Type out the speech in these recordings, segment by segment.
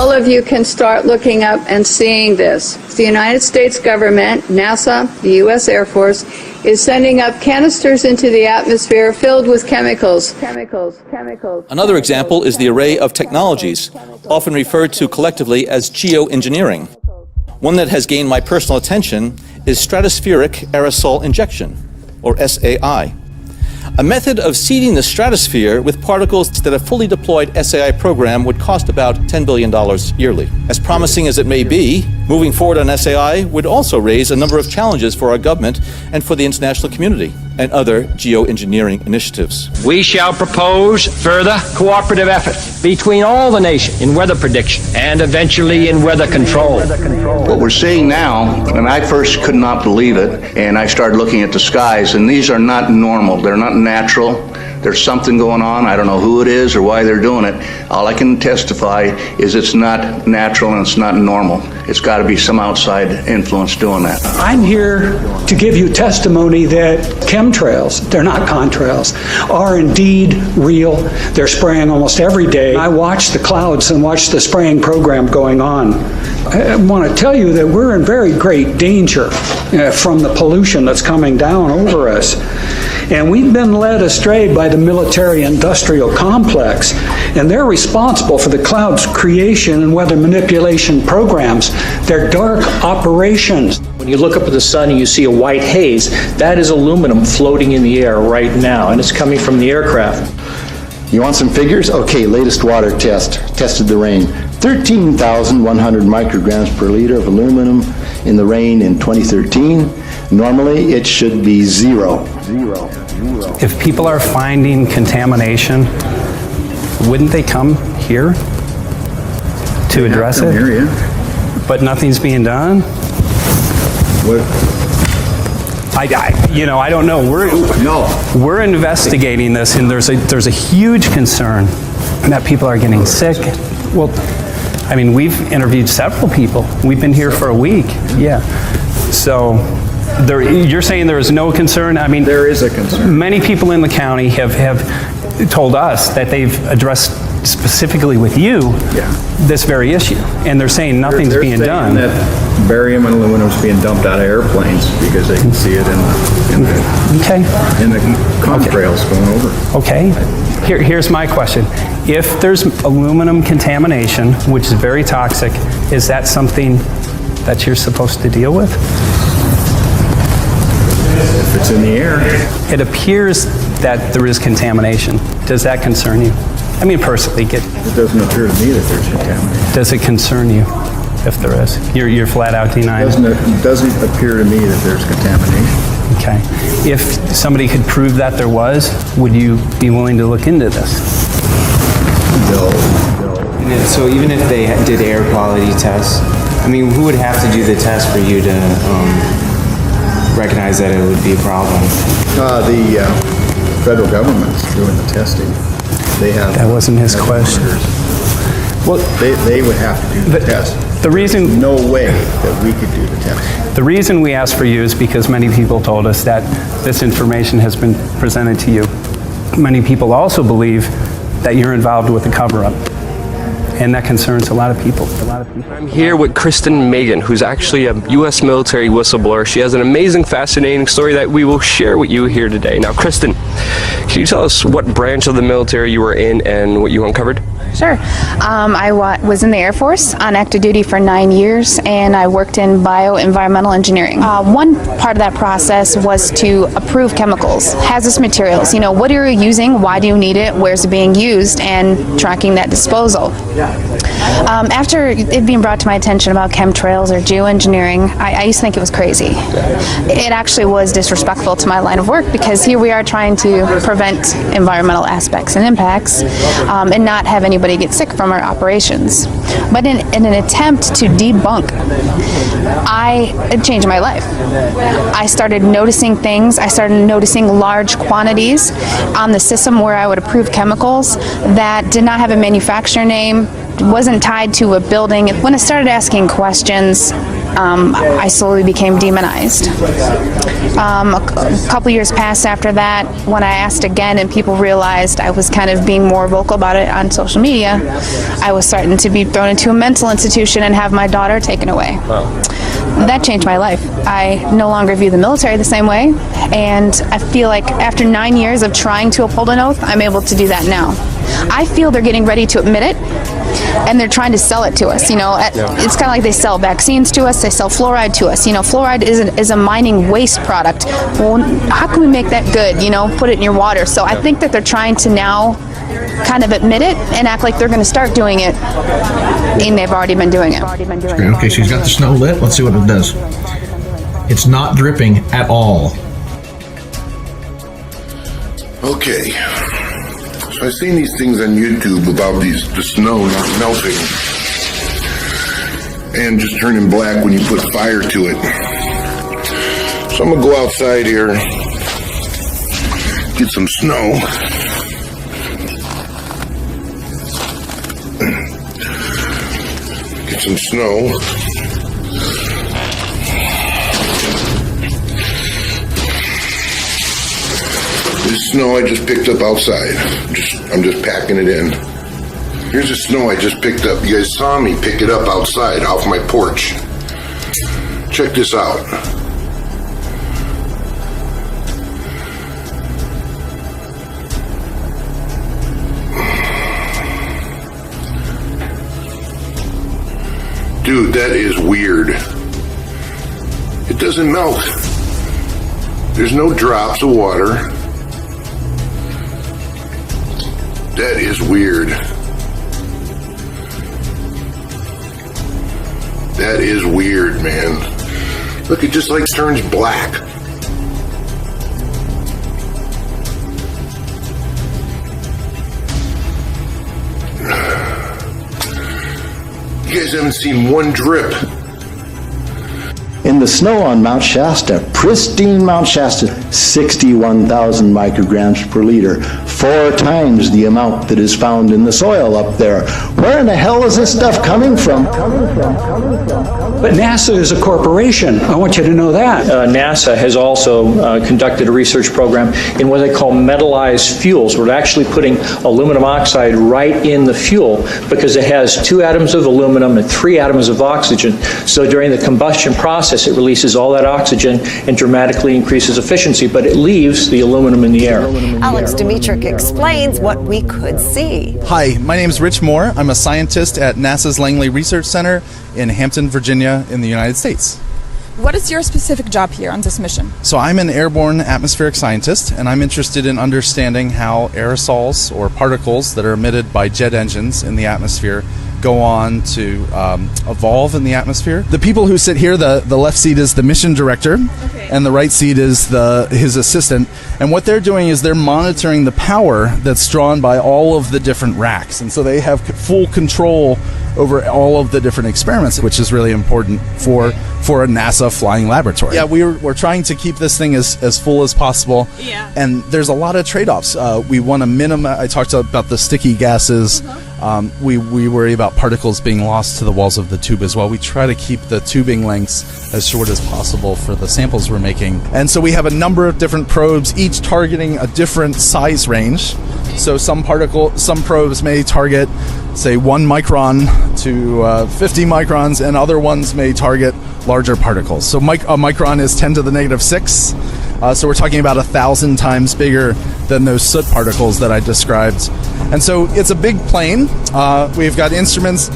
All of you can start looking up and seeing this. The United States government, NASA, the U.S. Air Force, is sending up canisters into the atmosphere filled with chemicals. Another example is the array of technologies, often referred to collectively as geoengineering. One that has gained my personal attention is stratospheric aerosol injection, or SAI. A method of seeding the stratosphere with particles that a fully deployed SAI program would cost about $10 billion yearly. As promising as it may be, moving forward on SAI would also raise a number of challenges for our government and for the international community and other geoengineering initiatives. We shall propose further cooperative effort between all the nations in weather prediction and eventually in weather control. What we're seeing now, and I first could not believe it, and I started looking at the skies, and these are not normal. They're not natural. There's something going on. I don't know who it is or why they're doing it. All I can testify is it's not natural and it's not normal. It's got to be some outside influence doing that. I'm here to give you testimony that chemtrails, they're not contrails, are indeed real. They're spraying almost every day. I watch the clouds and watch the spraying program going on. I want to tell you that we're in very great danger from the pollution that's coming down over us. And we've been led astray by the military-industrial complex, and they're responsible for the cloud's creation and weather manipulation programs. They're dark operations. When you look up at the sun and you see a white haze, that is aluminum floating in the air right now, and it's coming from the aircraft. You want some figures? Okay, latest water test. Tested the rain. 13,100 micrograms per liter of aluminum in the rain in 2013. Normally, it should be zero. If people are finding contamination, wouldn't they come here to address it? Here, yeah. But nothing's being done? What? I don't know. We're investigating this, and there's a huge concern that people are getting sick. Well, I mean, we've interviewed several people. We've been here for a week. Yeah. So you're saying there is no concern? I mean, there is a concern. Many people in the county have told us that they've addressed specifically with you this very issue, and they're saying nothing's being done. That barium and aluminum is being dumped out of airplanes because they can see it in the contrails going over. Okay. Here's my question. If there's aluminum contamination, which is very toxic, is that something that you're supposed to deal with? If it's in the air. It appears that there is contamination. Does that concern you? I mean, personally, it doesn't appear to me that there's contamination. Does it concern you if there is? You're flat out denying it? It doesn't appear to me that there's contamination. Okay. If somebody could prove that there was, would you be willing to look into this? No. So even if they did air quality tests, I mean, who would have to do the test for you to recognize that it would be a problem? The federal government's doing the testing. They have. That wasn't his question. Well, they would have to do the test. There's no way that we could do the test. The reason we asked for you is because many people told us that this information has been presented to you. Many people also believe that you're involved with the cover-up, and that concerns a lot of people. I'm here with Kristen Megan, who's actually a U.S. military whistleblower. She has an amazing, fascinating story that we will share with you here today. Now, Kristen, can you tell us what branch of the military you were in and what you uncovered? Sure. I was in the Air Force on active duty for 9 years, and I worked in bioenvironmental engineering. One part of that process was to approve chemicals, hazardous materials. You know, what are you using? Why do you need it? Where's it being used? And tracking that disposal. After it being brought to my attention about chemtrails or geoengineering, I used to think it was crazy. It actually was disrespectful to my line of work, because here we are trying to prevent environmental aspects and impacts and not have anybody get sick from our operations. But in an attempt to debunk, it changed my life. I started noticing things. I started noticing large quantities on the system where I would approve chemicals that did not have a manufacturer name, wasn't tied to a building. When I started asking questions, I slowly became demonized. A couple years passed after that when I asked again and people realized I was kind of being more vocal about it on social media. I was starting to be thrown into a mental institution and have my daughter taken away. Wow. That changed my life. I no longer view the military the same way, and I feel like after 9 years of trying to uphold an oath, I'm able to do that now. I feel they're getting ready to admit it, and they're trying to sell it to us. You know, it's kind of like they sell vaccines to us, they sell fluoride to us. You know, fluoride is a mining waste product. Well, how can we make that good? You know, put it in your water. So I think that they're trying to now kind of admit it and act like they're going to start doing it, and they've already been doing it. Okay, she's got the snow lit. Let's see what it does. It's not dripping at all. Okay. So I've seen these things on YouTube about the snow not melting and just turning black when you put fire to it. So I'm going to go outside here, get some snow. Get some snow. This snow I just picked up outside. I'm just packing it in. Here's the snow I just picked up. You guys saw me pick it up outside off my porch. Check this out. Dude, that is weird. It doesn't melt. There's no drops of water. That is weird. That is weird, man. Look, it just like turns black. You guys haven't seen one drip. In the snow on Mount Shasta, pristine Mount Shasta, 61,000 micrograms per liter, 4 times the amount that is found in the soil up there. Where in the hell is this stuff coming from? But NASA is a corporation. I want you to know that. NASA has also conducted a research program in what they call metallized fuels. We're actually putting aluminum oxide right in the fuel because it has 2 atoms of aluminum and 3 atoms of oxygen. So during the combustion process, it releases all that oxygen and dramatically increases efficiency, but it leaves the aluminum in the air. Alex Dimitrick explains what we could see. Hi, my name is Rich Moore. I'm a scientist at NASA's Langley Research Center in Hampton, Virginia in the United States. What is your specific job here on this mission? So I'm an airborne atmospheric scientist, and I'm interested in understanding how aerosols or particles that are emitted by jet engines in the atmosphere go on to evolve in the atmosphere. The people who sit here, the left seat is the mission director, and the right seat is his assistant. And what they're doing is they're monitoring the power that's drawn by all of the different racks. And so they have full control over all of the different experiments, which is really important for a NASA flying laboratory. Yeah, we're trying to keep this thing as full as possible. Yeah. And there's a lot of trade-offs. We want to minimize, I talked about the sticky gases. We worry about particles being lost to the walls of the tube as well. We try to keep the tubing lengths as short as possible for the samples we're making. And so we have a number of different probes, each targeting a different size range. So some probes may target, say, 1 micron to 50 microns, and other ones may target larger particles. So a micron is 10 to the negative 6. So we're talking about 1,000 times bigger than those soot particles that I described. And so it's a big plane. We've got instruments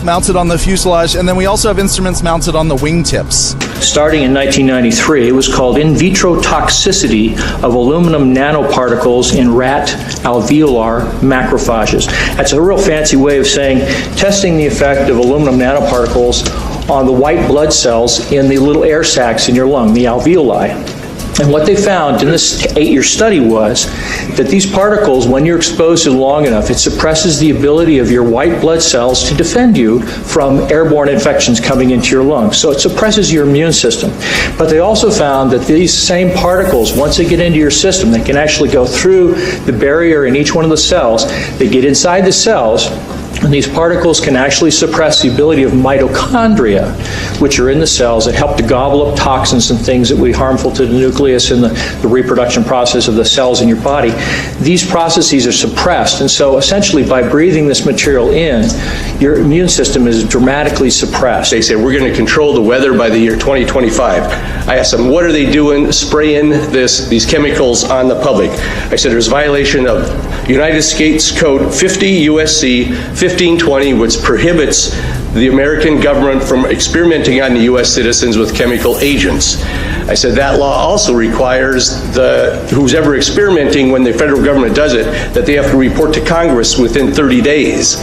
mounted on the fuselage, and then we also have instruments mounted on the wingtips. Starting in 1993, it was called in vitro toxicity of aluminum nanoparticles in rat alveolar macrophages. That's a real fancy way of saying testing the effect of aluminum nanoparticles on the white blood cells in the little air sacs in your lung, the alveoli. And what they found in this 8-year study was that these particles, when you're exposed to long enough, it suppresses the ability of your white blood cells to defend you from airborne infections coming into your lungs. So it suppresses your immune system. But they also found that these same particles, once they get into your system, they can actually go through the barrier in each one of the cells. They get inside the cells, And these particles can actually suppress the ability of mitochondria, which are in the cells that help to gobble up toxins and things that would be harmful to the nucleus and the reproduction process of the cells in your body. These processes are suppressed, and so essentially by breathing this material in, your immune system is dramatically suppressed. They said, we're going to control the weather by the year 2025. I asked them, what are they doing, spraying these chemicals on the public? I said, there's violation of United States Code 50 USC 1520, which prohibits the American government from experimenting on the U.S. citizens with chemical agents. I said that law also requires who's ever experimenting, when the federal government does it, that they have to report to Congress within 30 days.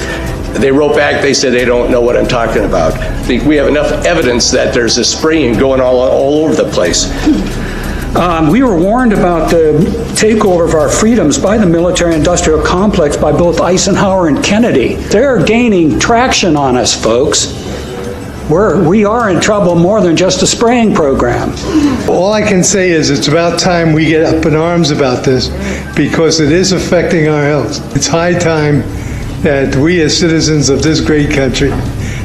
They wrote back, they said they don't know what I'm talking about. I think we have enough evidence that there's a spraying going all over the place. We were warned about the takeover of our freedoms by the military-industrial complex by both Eisenhower and Kennedy. They're gaining traction on us, folks. We are in trouble more than just a spraying program. All I can say is it's about time we get up in arms about this, because it is affecting our health. It's high time that we as citizens of this great country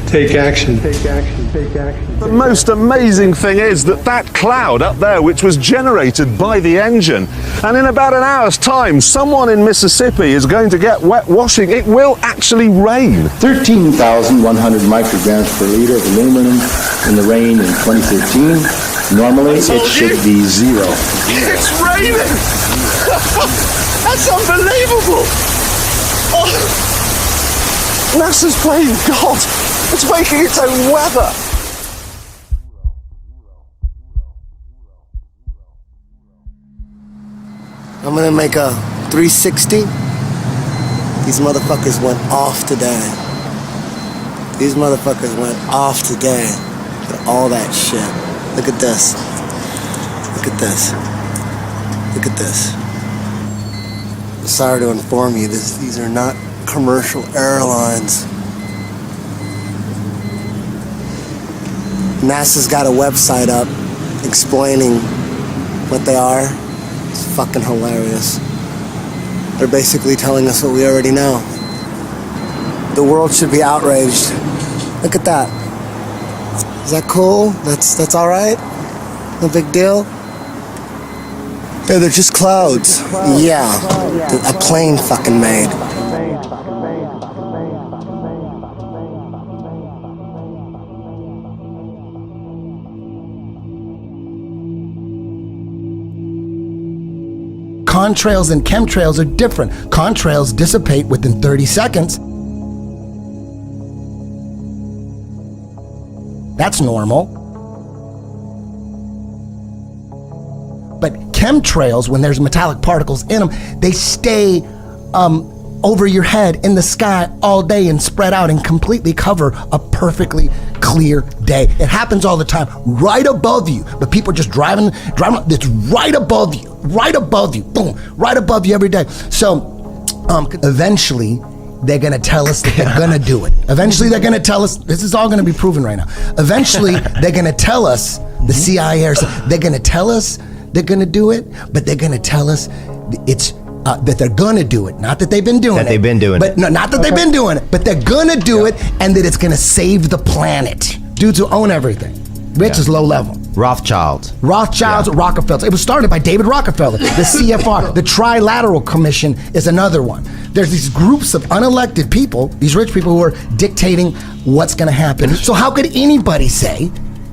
take action. The most amazing thing is that cloud up there, which was generated by the engine, and in about an hour's time, someone in Mississippi is going to get wet washing. It will actually rain. 13,100 micrograms per liter of aluminum in the rain in 2013. Normally, it should be zero. It's raining! That's unbelievable! Oh. NASA's playing God. It's making its own weather. I'm gonna make a 360. These motherfuckers went off today. These motherfuckers went off today with all that shit. Look at this. Look at this. Look at this. Sorry to inform you, these are not commercial airlines. NASA's got a website up explaining what they are. It's fucking hilarious. They're basically telling us what we already know. The world should be outraged. Look at that. Is that cool? That's all right? No big deal? Yeah, they're just clouds. Yeah, a plane fucking made. Contrails and chemtrails are different. Contrails dissipate within 30 seconds. That's normal. But chemtrails, when there's metallic particles in them, they stay over your head in the sky all day and spread out and completely cover a perfectly clear day. It happens all the time, right above you, but people are just driving, it's right above you, boom, right above you every day. So eventually they're gonna tell us that they're gonna do it. Eventually they're gonna tell us, this is all gonna be proven right now. Eventually they're gonna tell us, the CIA, they're gonna tell us they're gonna do it, but they're gonna tell us it's that they're gonna do it, not that they've been doing it. That they've been doing it. No, not that they've been doing it, but they're gonna do it, and that it's gonna save the planet. Dudes who own everything. Rich is low level. Rothschilds, Rockefellers. It was started by David Rockefeller. The CFR, the Trilateral Commission is another one. There's these groups of unelected people, these rich people who are dictating what's gonna happen. So how could anybody say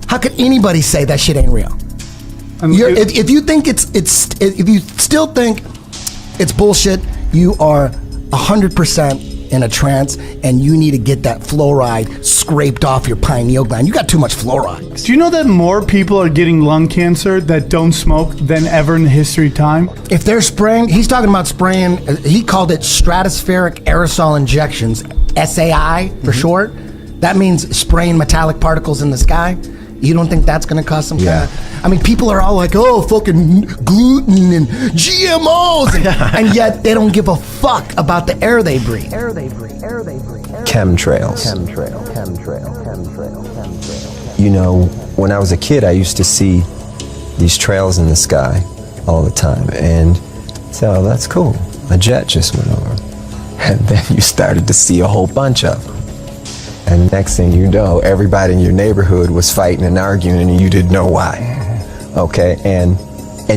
that shit ain't real? If you think if you still think it's bullshit, you are 100% in a trance, and you need to get that fluoride scraped off your pineal gland. You got too much fluoride. Do you know that more people are getting lung cancer that don't smoke than ever in history time? If they're spraying, he's talking about spraying, he called it stratospheric aerosol injections, SAI for short. That means spraying metallic particles in the sky. You don't think that's going to cause some kind of... I mean, people are all like, oh, fucking gluten and GMOs, and yet they don't give a fuck about the air they breathe. Chemtrails. You know, when I was a kid, I used to see these trails in the sky all the time, and so that's cool. A jet just went over. And then you started to see a whole bunch of them. And next thing you know, everybody in your neighborhood was fighting and arguing and you didn't know why. Okay, and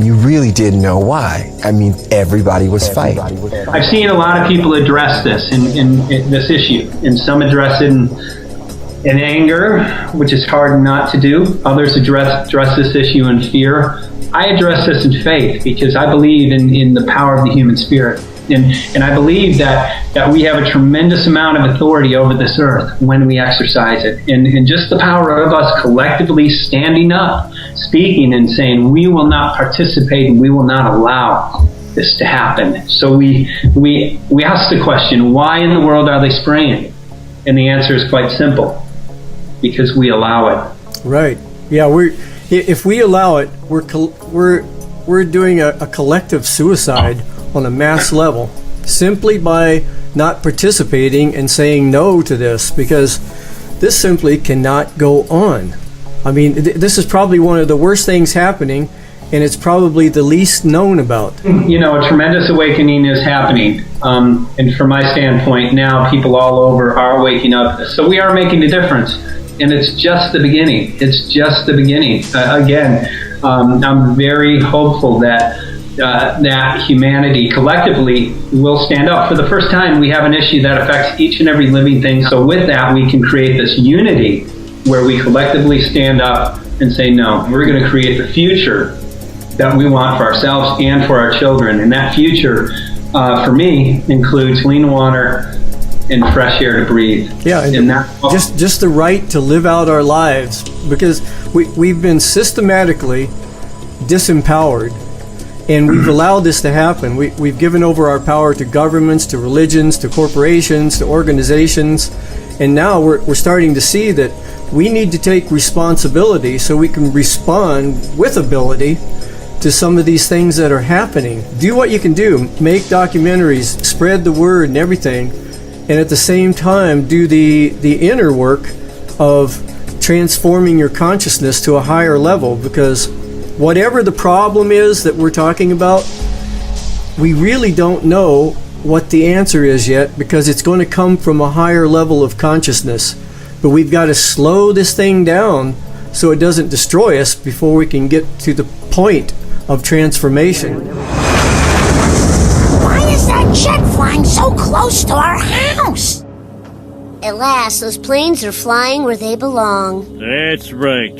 you really didn't know why. I mean, everybody was fighting. I've seen a lot of people address this in this issue, and some address it in anger, which is hard not to do. Others address this issue in fear. I address this in faith because I believe in the power of the human spirit. And I believe that we have a tremendous amount of authority over this earth when we exercise it. And just the power of us collectively standing up, speaking and saying, we will not participate and we will not allow this to happen. So we ask the question, why in the world are they spraying? And the answer is quite simple, because we allow it. Right. Yeah, if we allow it, we're doing a collective suicide on a mass level simply by not participating and saying no to this, because this simply cannot go on. I mean, this is probably one of the worst things happening, and it's probably the least known about. You know, a tremendous awakening is happening. And from my standpoint, now people all over are waking up. So we are making a difference. And it's just the beginning. It's just the beginning. Again, I'm very hopeful that humanity collectively will stand up. For the first time, we have an issue that affects each and every living thing. So with that, we can create this unity where we collectively stand up and say, no, we're going to create the future that we want for ourselves and for our children. And that future, for me, includes clean water and fresh air to breathe. Yeah, and just the right to live out our lives, because we've been systematically disempowered, and we've allowed this to happen. We've given over our power to governments, to religions, to corporations, to organizations, and now we're starting to see that we need to take responsibility so we can respond with ability to some of these things that are happening. Do what you can do, make documentaries, spread the word and everything, and at the same time do the inner work of transforming your consciousness to a higher level, because whatever the problem is that we're talking about, we really don't know what the answer is yet, because it's going to come from a higher level of consciousness. But we've got to slow this thing down so it doesn't destroy us before we can get to the point of transformation. Why is that jet flying so close to our house? At last, those planes are flying where they belong. That's right.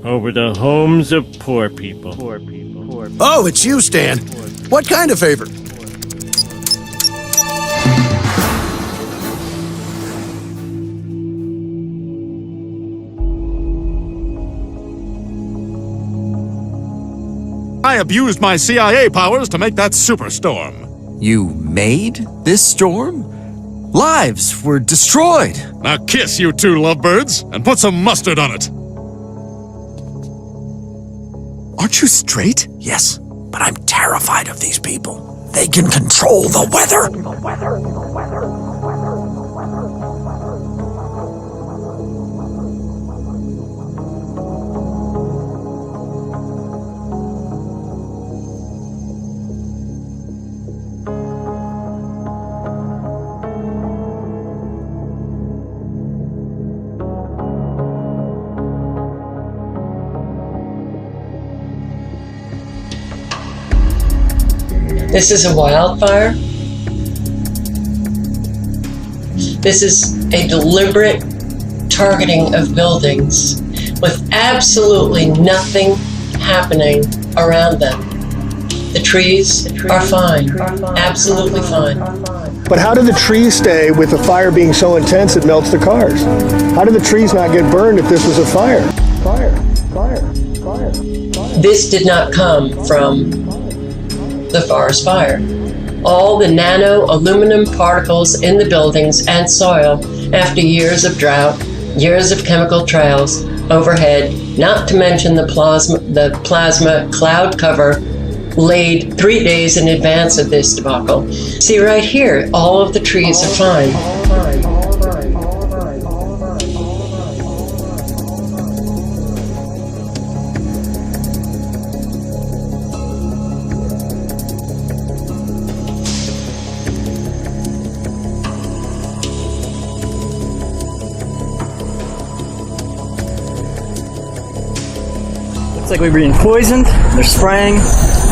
Over the homes of poor people. Oh, it's you, Stan. What kind of favor? I abused my CIA powers to make that superstorm. You made this storm? Lives were destroyed. Now kiss, you two lovebirds, and put some mustard on it. Aren't you straight? Yes, but I'm terrified of these people. They can control the weather. This is a wildfire. This is a deliberate targeting of buildings with absolutely nothing happening around them. The trees are fine, absolutely fine. But how do the trees stay with the fire being so intense it melts the cars? How do the trees not get burned if this was a fire? This did not come from the forest fire. All the nano aluminum particles in the buildings and soil after years of drought, years of chemical trails overhead, not to mention the plasma cloud cover laid 3 days in advance of this debacle. See right here, all of the trees are fine. Looks like we're being poisoned. They're spraying,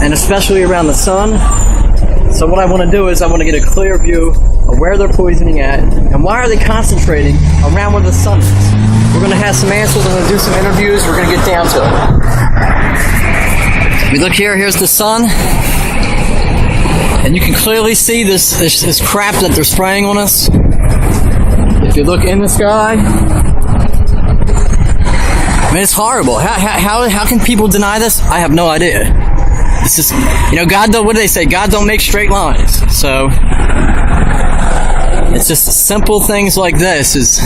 and especially around the sun. So what I want to do is I want to get a clear view of where they're poisoning at, and why are they concentrating around where the sun is. We're going to have some answers. I'm going to do some interviews. We're going to get down to it. We look here. Here's the sun, and you can clearly see this crap that they're spraying on us. If you look in the sky, I mean, it's horrible. How can people deny this? I have no idea. This is, God don't, what do they say? God don't make straight lines. So, it's just simple things like this is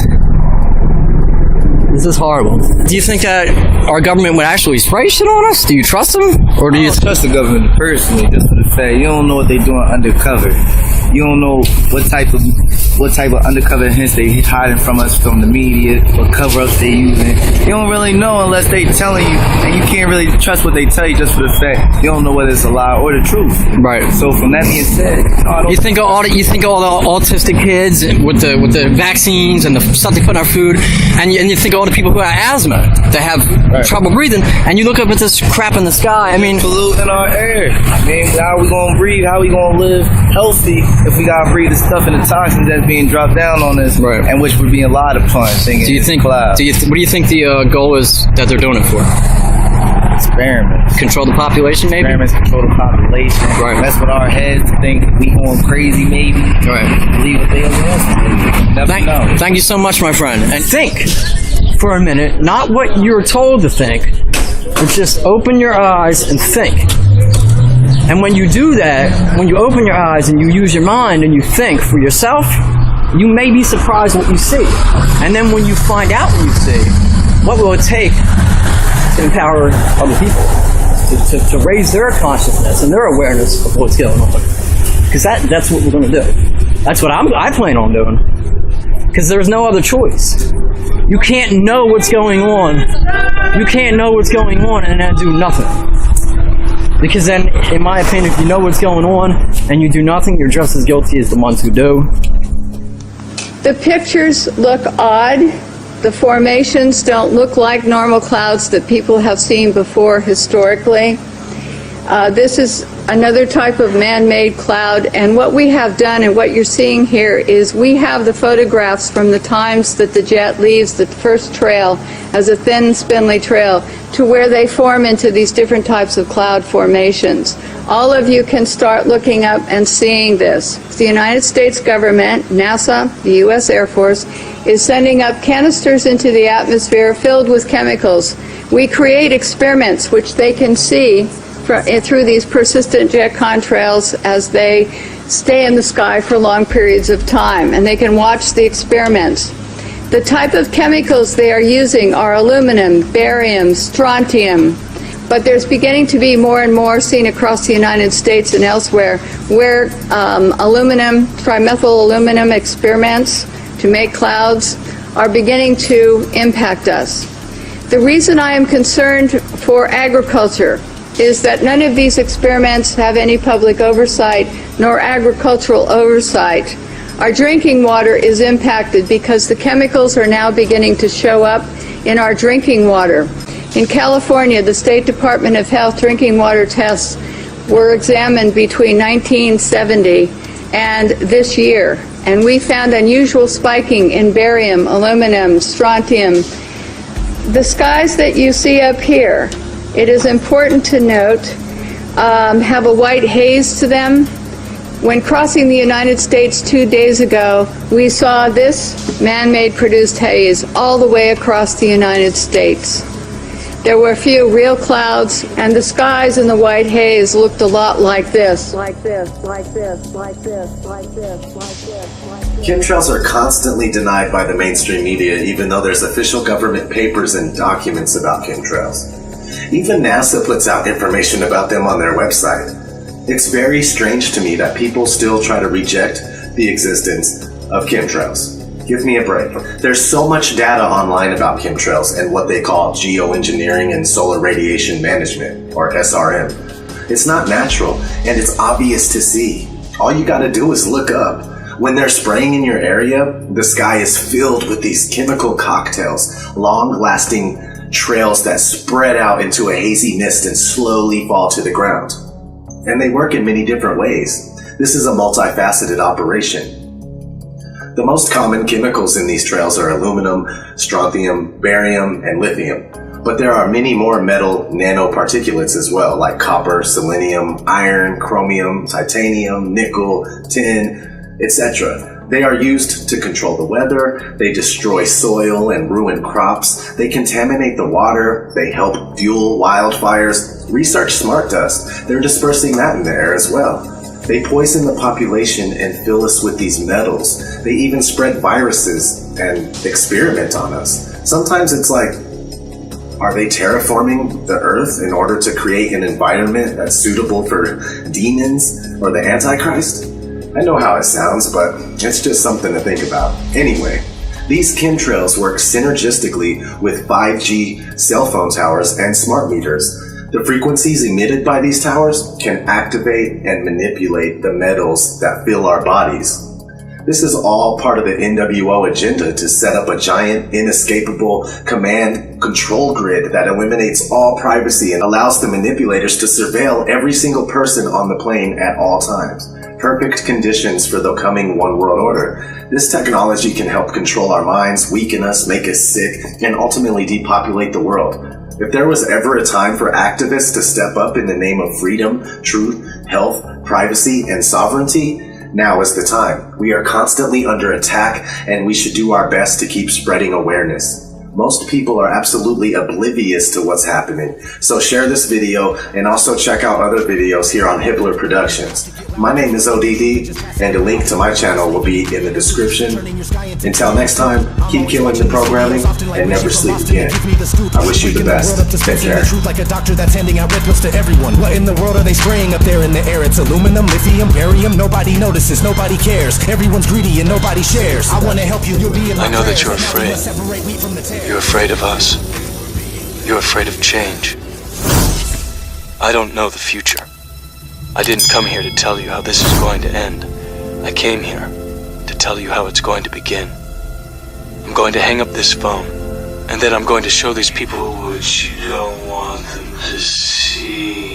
horrible. Do you think that our government would actually spray shit on us? Do you trust them? Or do you trust the government personally, just for the fact you don't know what they're doing undercover. You don't know what type of undercover hints they hiding from us from the media, what cover-ups they using. You don't really know unless they telling you, and you can't really trust what they tell you just for the fact you don't know whether it's a lie or the truth. Right. So from that being said, you think all the autistic kids with the vaccines and the stuff they put in our food, and you think all the people who have asthma that have trouble breathing, and you look up at this crap in the sky. I mean, polluting our air. I mean, how are we gonna breathe? How are we gonna live healthy if we gotta breathe the stuff and the toxins that's being dropped down on us, and which we're being lied upon? What do you think the goal is that they're doing it for? Experiments. Control the population, maybe? Experiments, control the population. Right. Mess with our heads, think we going crazy, maybe. Right. Believe what they want us to believe. Never know. Thank you so much, my friend. And think for a minute, not what you're told to think, but just open your eyes and think. And when you do that, when you open your eyes and you use your mind and you think for yourself, you may be surprised what you see. And then when you find out what you see, what will it take to empower other people, to raise their consciousness and their awareness of what's going on? Because that's what we're going to do. That's what I plan on doing. Because there's no other choice. You can't know what's going on. You can't know what's going on and then do nothing. Because then, in my opinion, if you know what's going on and you do nothing, you're just as guilty as the ones who do. The pictures look odd. The formations don't look like normal clouds that people have seen before historically. This is another type of man-made cloud, and what we have done and what you're seeing here is we have the photographs from the times that the jet leaves the first trail as a thin, spindly trail to where they form into these different types of cloud formations. All of you can start looking up and seeing this. The United States government, NASA, the U.S. Air Force, is sending up canisters into the atmosphere filled with chemicals. We create experiments which they can see through these persistent jet contrails as they stay in the sky for long periods of time, and they can watch the experiments. The type of chemicals they are using are aluminum, barium, strontium, but there's beginning to be more and more seen across the United States and elsewhere where aluminum, trimethyl aluminum experiments to make clouds are beginning to impact us. The reason I am concerned for agriculture is that none of these experiments have any public oversight nor agricultural oversight. Our drinking water is impacted because the chemicals are now beginning to show up in our drinking water. In California, the State Department of Health drinking water tests were examined between 1970 and this year, and we found unusual spiking in barium, aluminum, strontium. The skies that you see up here, it is important to note, have a white haze to them. When crossing the United States 2 days ago, we saw this man-made produced haze all the way across the United States. There were a few real clouds, and the skies in the white haze looked a lot like this. Like this, like this, like this, like this, like this, like this. Chemtrails are constantly denied by the mainstream media, even though there's official government papers and documents about chemtrails. Even NASA puts out information about them on their website. It's very strange to me that people still try to reject the existence of chemtrails. Give me a break. There's so much data online about chemtrails and what they call geoengineering and solar radiation management, or SRM. It's not natural, and it's obvious to see. All you gotta do is look up. When they're spraying in your area, the sky is filled with these chemical cocktails, long-lasting trails that spread out into a hazy mist and slowly fall to the ground. And they work in many different ways. This is a multifaceted operation. The most common chemicals in these trails are aluminum, strontium, barium, and lithium. But there are many more metal nanoparticulates as well, like copper, selenium, iron, chromium, titanium, nickel, tin, etc. They are used to control the weather, they destroy soil and ruin crops, they contaminate the water, they help fuel wildfires. Research smart dust, they're dispersing that in the air as well. They poison the population and fill us with these metals. They even spread viruses and experiment on us. Sometimes it's like, are they terraforming the earth in order to create an environment that's suitable for demons or the Antichrist? I know how it sounds, but it's just something to think about. Anyway, these chemtrails work synergistically with 5G cell phone towers and smart meters. The frequencies emitted by these towers can activate and manipulate the metals that fill our bodies. This is all part of the NWO agenda to set up a giant, inescapable command control grid that eliminates all privacy and allows the manipulators to surveil every single person on the plane at all times. Perfect conditions for the coming one world order. This technology can help control our minds, weaken us, make us sick, and ultimately depopulate the world. If there was ever a time for activists to step up in the name of freedom, truth, health, privacy, and sovereignty, now is the time. We are constantly under attack, and we should do our best to keep spreading awareness. Most people are absolutely oblivious to what's happening, so share this video and also check out other videos here on Hibbler Productions. My name is ODD, and a link to my channel will be in the description. Until next time, keep killing the programming and never sleep again. I wish you the best. Take care. Like a doctor that's handing out red pills to everyone. What in the world are they spraying up there in the air? It's aluminum, lithium, barium. Nobody notices, nobody cares. Everyone's greedy and nobody shares. I want to help you. You'll be in my I know that you're afraid. You're afraid of us. You're afraid of change. I don't know the future. I didn't come here to tell you how this is going to end. I came here to tell you how it's going to begin. I'm going to hang up this phone, and then I'm going to show these people what you don't want them to see.